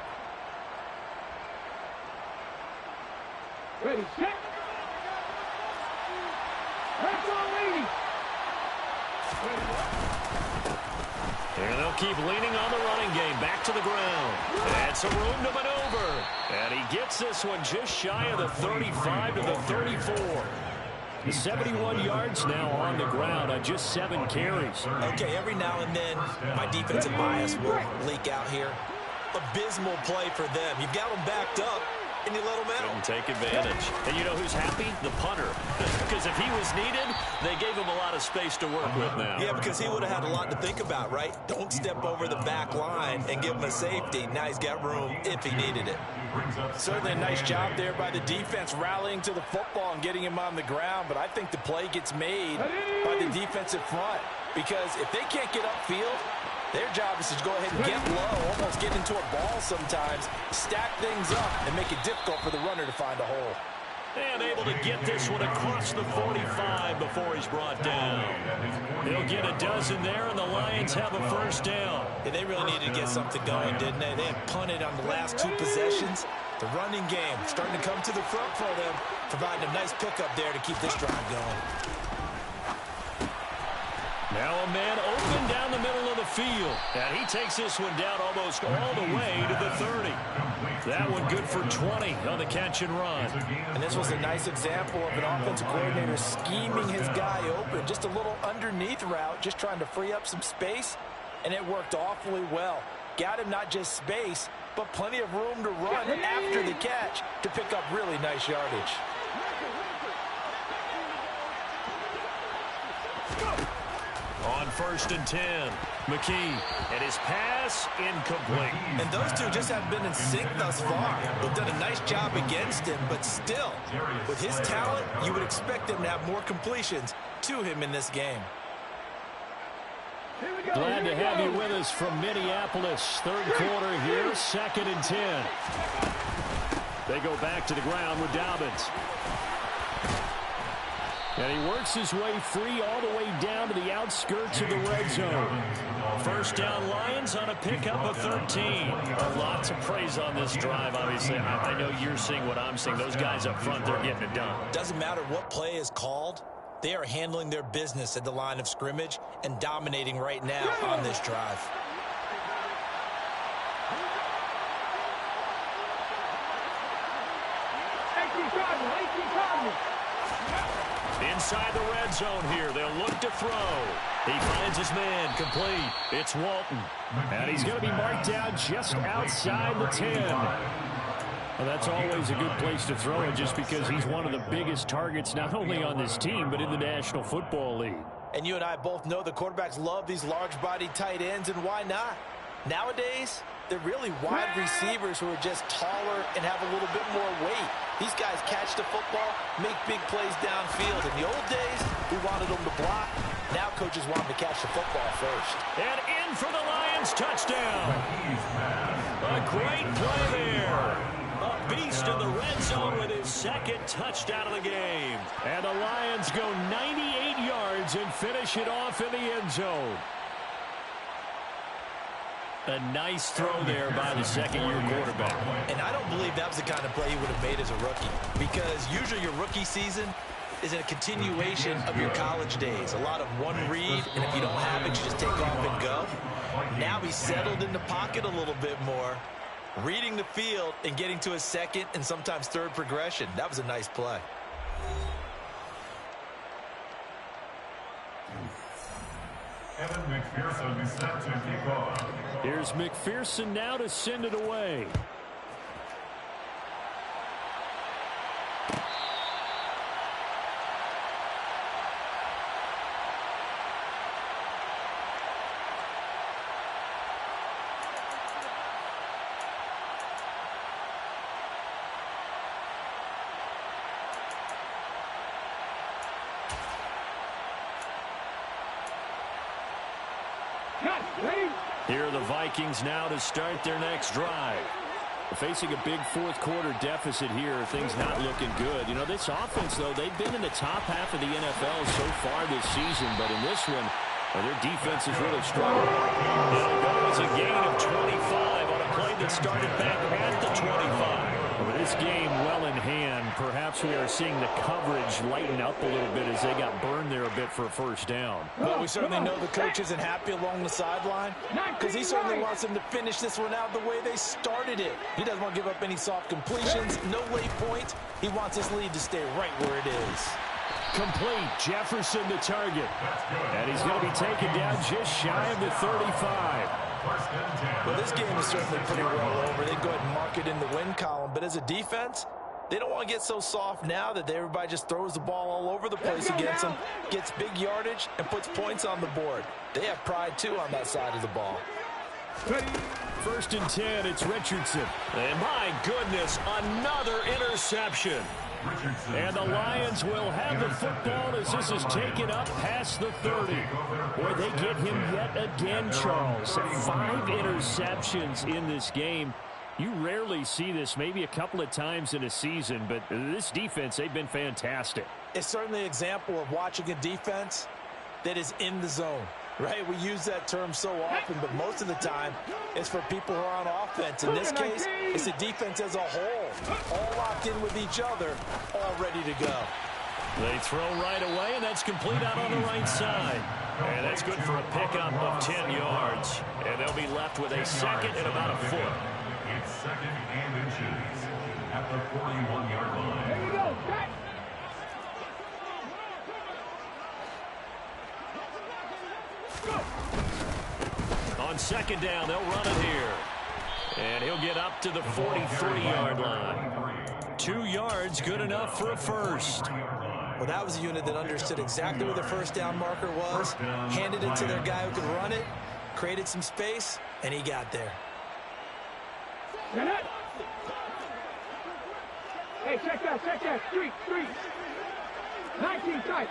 Ready, set. That's all, lady. And they'll keep leaning on the running game. Back to the ground. And some room to maneuver. And he gets this one just shy of the 35 to the 34. 71 yards now on the ground on just 7 carries. Okay, every now and then, my defensive bias will leak out here. Abysmal play for them. You've got them backed up, and you let them out. Couldn't take advantage. And you know who's happy? The punter. Because if he was needed, they gave him a lot of space to work with now. Yeah, because he would have had a lot to think about, right? Don't step over the back line and give him a safety. Now he's got room if he needed it. Certainly a nice job there by the defense rallying to the football and getting him on the ground, but I think the play gets made by the defensive front because if they can't get upfield, their job is to go ahead and get low, almost get into a ball sometimes, stack things up, and make it difficult for the runner to find a hole. And able to get this one across the 45 before he's brought down. They'll get a dozen there, and the Lions have a first down. Yeah, they really needed to get something going, didn't they? They had punted on the last 2 possessions. The running game starting to come to the front for them, providing a nice pickup there to keep this drive going. Now a man open down the middle of the field. And he takes this one down almost all the way to the 30. That one good for 20 on the catch and run. And this was a nice example of an offensive coordinator scheming his guy open. Just a little underneath route, just trying to free up some space. And it worked awfully well. Got him not just space, but plenty of room to run after the catch to pick up really nice yardage. On 1st and 10, McKee, and his pass incomplete. And those two just haven't been in sync thus far. They've done a nice job against him, but still, with his talent, you would expect him to have more completions to him in this game. Glad to have you with us from Minneapolis. 3rd quarter here, 2nd and 10. They go back to the ground with Dobbins. And he works his way free all the way down to the outskirts of the red zone. First down Lions on a pickup of 13. A lot to praise on this drive, obviously. I know you're seeing what I'm seeing. Those guys up front, they're getting it done. Doesn't matter what play is called. They are handling their business at the line of scrimmage and dominating right now on this drive. Inside the red zone here, they'll look to throw. He finds his man, complete. It's Walton. And he's going to be marked down just outside the 10. Well, that's always a good place to throw it just because he's one of the biggest targets not only on this team but in the National Football League. And you and I both know the quarterbacks love these large-bodied tight ends, and why not? Nowadays, they're really wide receivers who are just taller and have a little bit more weight. These guys catch the football, make big plays downfield. In the old days, we wanted them to block. Now coaches want them to catch the football first. And in for the Lions, touchdown. A great play there. A beast in the red zone with his 2nd touchdown of the game. And the Lions go 98 yards and finish it off in the end zone. A nice throw there by the 2nd-year quarterback. And I don't believe that was the kind of play he would have made as a rookie, because usually your rookie season is a continuation of your college days. A lot of one read, and if you don't have it, you just take off and go. Now he's settled in the pocket a little bit more, reading the field and getting to his 2nd and sometimes 3rd progression. That was a nice play. Here's McPherson now to send it away. Ready? Here are the Vikings now to start their next drive. Facing a big fourth-quarter deficit here, things not looking good. You know, this offense, though, they've been in the top half of the NFL so far this season, but in this one, their defense is really struggling. It'll go as a gain of 25 on a play that started back at the 25. With this game well in hand, perhaps we are seeing the coverage lighten up a little bit as they got burned there a bit for a first down. Well, we certainly know the coach isn't happy along the sideline because he certainly wants them to finish this one out the way they started it. He doesn't want to give up any soft completions, no late points. He wants his lead to stay right where it is. Complete. Jefferson the target. And he's going to be taken down just shy of the 35. Well, this game is certainly pretty well over. They go ahead and mark it in the win column. But as a defense, they don't want to get so soft now that everybody just throws the ball all over the place against them, gets big yardage, and puts points on the board. They have pride, too, on that side of the ball. First and 10, it's Richardson. And my goodness, another interception. And the Lions will have the football as this is taken up past the 30. Boy, they get him yet again, Charles. 5 interceptions in this game. You rarely see this, maybe a couple of times in a season, but this defense, they've been fantastic. It's certainly an example of watching a defense that is in the zone, right? We use that term so often, but most of the time it's for people who are on offense. In this case, it's the defense as a whole, all locked in with each other, all ready to go. They throw right away, and that's complete out on the right side. And that's good for a pickup of 10 yards. And they'll be left with a second and about a foot. It's second and inches at the 41-yard line. Here we go. Set. On second down, they'll run it here. And he'll get up to the 43-yard line. 2 yards, good enough for a first. Well, that was a unit that understood exactly where the first down marker was, handed it to their guy who could run it, created some space, and he got there. Hey, check that. Street. 19 tight.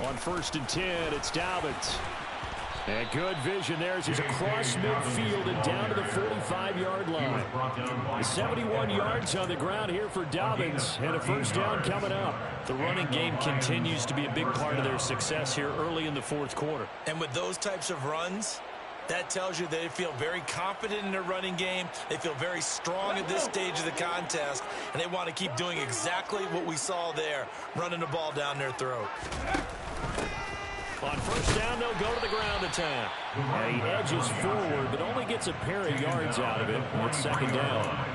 On first and 10, it's Dobbins. And good vision there as he's across midfield and down to the 45-yard line. 71 yards on the ground here for Dobbins, and a first down coming up. The running game continues to be a big part of their success here early in the fourth quarter. And with those types of runs, that tells you they feel very confident in their running game. They feel very strong at this stage of the contest, and they want to keep doing exactly what we saw there, running the ball down their throat. On first down, they'll go to the ground attack. And he edges forward, but only gets a pair of yards out of it. It's second down.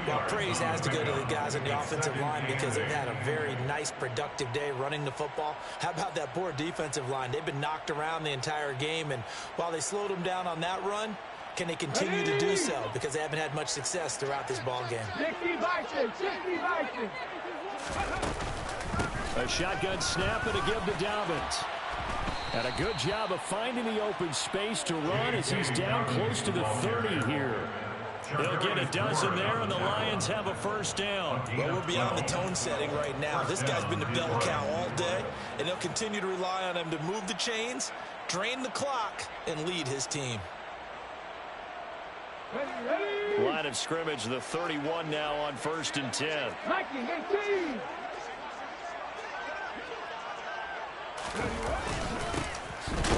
Well, praise has to go to the guys on the offensive line because they've had a very nice, productive day running the football. How about that poor defensive line? They've been knocked around the entire game, and while they slowed them down on that run, can they continue to do so? Because they haven't had much success throughout this ball game. 60 Vikings. A shotgun snap and a give to Dobbins. And a good job of finding the open space to run as he's down close to the 30 here. They'll get a dozen there, and the Lions have a first down. Well, we're beyond the tone setting right now. This guy's been the bell cow all day, and they'll continue to rely on him to move the chains, drain the clock, and lead his team. Line of scrimmage, the 31 now on first and 10. 19-18.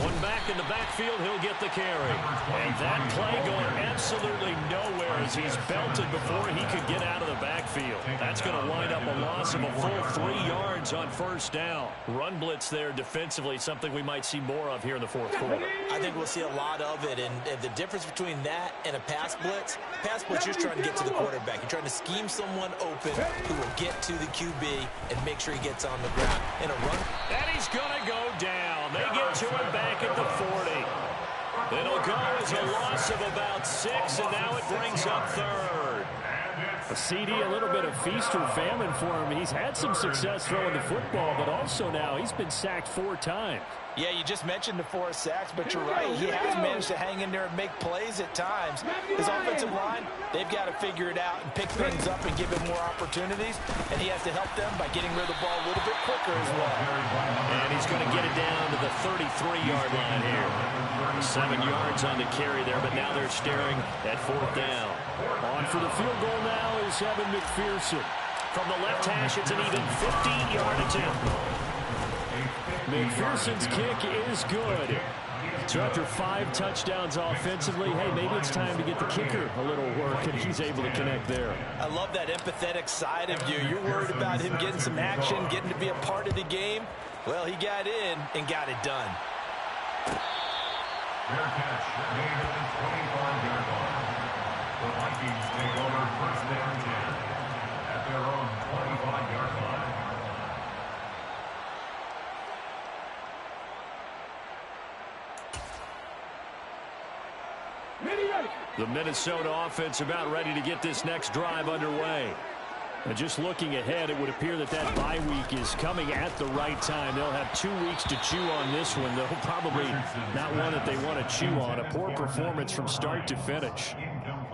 One back in the backfield, he'll get the carry. And that play going absolutely nowhere as he's belted before he could get out of the backfield. That's going to wind up a loss of a full 3 yards on first down. Run blitz there defensively, something we might see more of here in the fourth quarter. I think we'll see a lot of it, and the difference between that and a pass blitz, you're just trying to get to the quarterback. You're trying to scheme someone open who will get to the QB and make sure he gets on the ground. In a run, and he's going to go down. They get to him back at the 40. It'll go as a loss of about 6, and now it brings up third. A CD, a little bit of feast or famine for him. He's had some success throwing the football, but also now he's been sacked 4 times. Yeah, you just mentioned the 4 sacks, but you're right. He has managed to hang in there and make plays at times. His offensive line, they've got to figure it out and pick things up and give him more opportunities, and he has to help them by getting rid of the ball a little bit quicker as well. And he's going to get it down to the 33-yard line here. 7 yards on the carry there, but now they're staring at 4th down. On for the field goal now is Evan McPherson. From the left hash, it's an even 15-yard attempt. McPherson's kick is good. So after 5 touchdowns offensively, hey, maybe it's time to get the kicker a little work, and he's able to connect there. I love that empathetic side of you. You're worried about him getting some action, getting to be a part of the game. Well, he got in and got it done. Fair catch made at the 25-yard line. The Vikings take over 1st and 10 at their own 25-yard line. The Minnesota offense about ready to get this next drive underway. And just looking ahead, it would appear that bye week is coming at the right time. They'll have 2 weeks to chew on this one, though probably not one that they want to chew on. A poor performance from start to finish.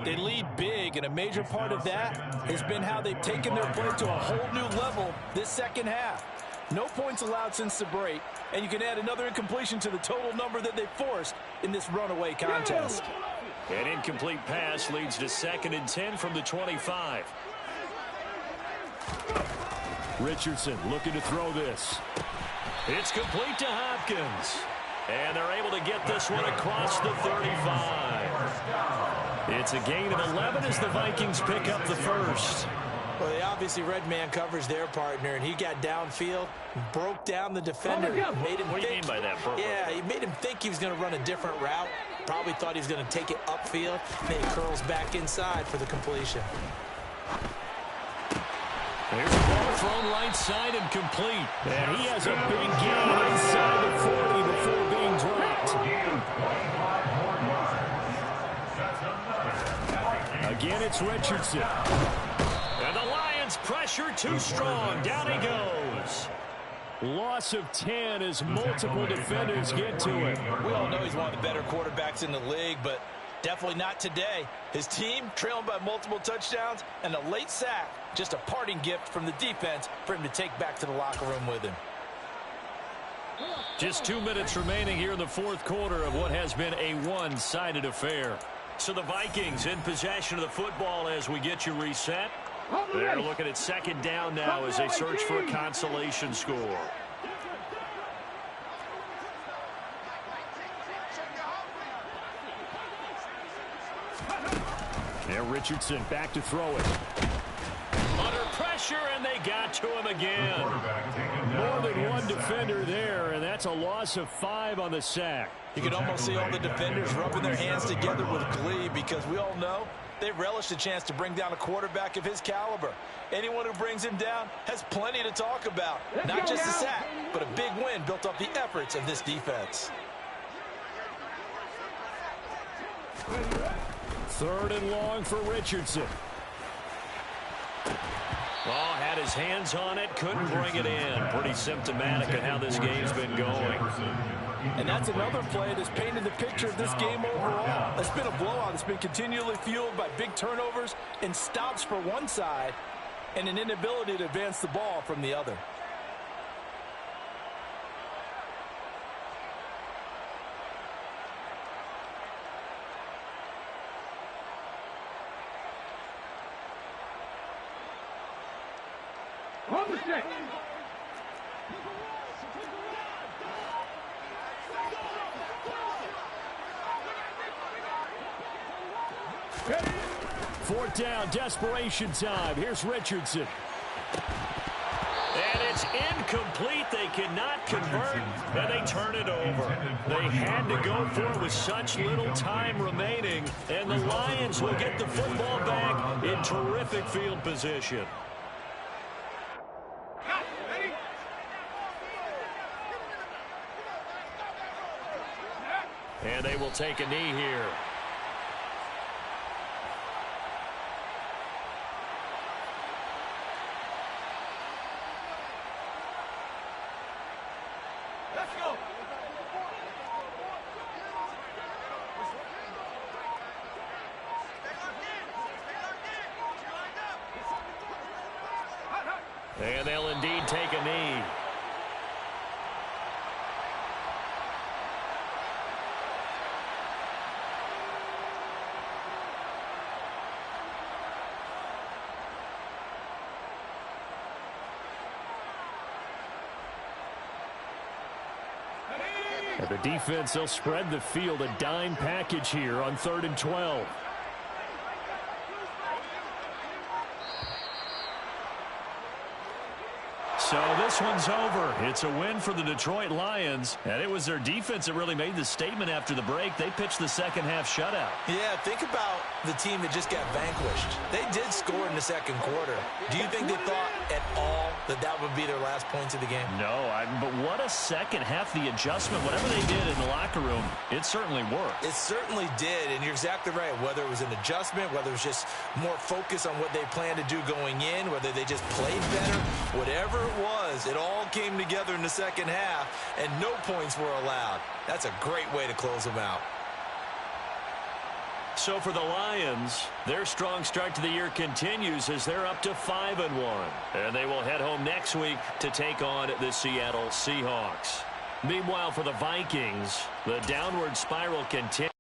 They lead big, and a major part of that has been how they've taken their play to a whole new level this second half. No points allowed since the break, and you can add another incompletion to the total number that they forced in this runaway contest. An incomplete pass leads to 2nd and 10 from the 25. Richardson looking to throw this. It's complete to Hopkins. And they're able to get this one across the 35. It's a gain of 11 as the Vikings pick up the first. Well, they obviously red man coverage their partner, and he got downfield, broke down the defender. Made him what do you mean by that, Purple? Yeah, he made him think he was going to run a different route. Probably thought he was going to take it upfield. Then he curls back inside for the completion. There's a ball thrown right side and complete. And he has a big gain inside the 40 before being dropped. Again, it's Richardson. And the Lions pressure too strong. Down he goes. Loss of 10 as multiple defenders get to him. We all know he's one of the better quarterbacks in the league, but definitely not today. His team trailing by multiple touchdowns and a late sack. Just a parting gift from the defense for him to take back to the locker room with him. Just 2 minutes remaining here in the 4th quarter of what has been a one-sided affair. So the Vikings in possession of the football as we get you reset. They're looking at 2nd down now as they search for a consolation score. And Richardson back to throw it. Under pressure, and they got to him again. More than one defender there, and that's a loss of 5 on the sack. You can almost see all the defenders rubbing their hands together with glee because we all know they relish the chance to bring down a quarterback of his caliber. Anyone who brings him down has plenty to talk about. Not just a sack, but a big win built off the efforts of this defense. 3rd and long for Richardson. Oh, had his hands on it, couldn't bring it in. Pretty symptomatic of how this game's been going. And that's another play that's painted the picture of this game overall. It's been a blowout. It's been continually fueled by big turnovers and stops for one side and an inability to advance the ball from the other. On the stick. Fourth down, desperation time. Here's Richardson. And it's incomplete. They cannot convert, and they turn it over. They had to go for it with such little time remaining, and the Lions will get the football back in terrific field position. And they will take a knee here. And they'll indeed take a knee. And the defense, they'll spread the field, a dime package here on 3rd and 12. So this one's over. It's a win for the Detroit Lions, and it was their defense that really made the statement after the break. They pitched the second-half shutout. Yeah, think about the team that just got vanquished. They did score in the second quarter. Do you think they thought at all that that would be their last points of the game? No, but what a second half. The adjustment, whatever they did in the locker room, it certainly worked. It certainly did, and you're exactly right. Whether it was an adjustment, whether it was just more focus on what they planned to do going in, whether they just played better, whatever it was, it all came together in the second half, and no points were allowed. That's a great way to close them out. So for the Lions, their strong start to the year continues as they're up to 5-1. And they will head home next week to take on the Seattle Seahawks. Meanwhile, for the Vikings, the downward spiral continues.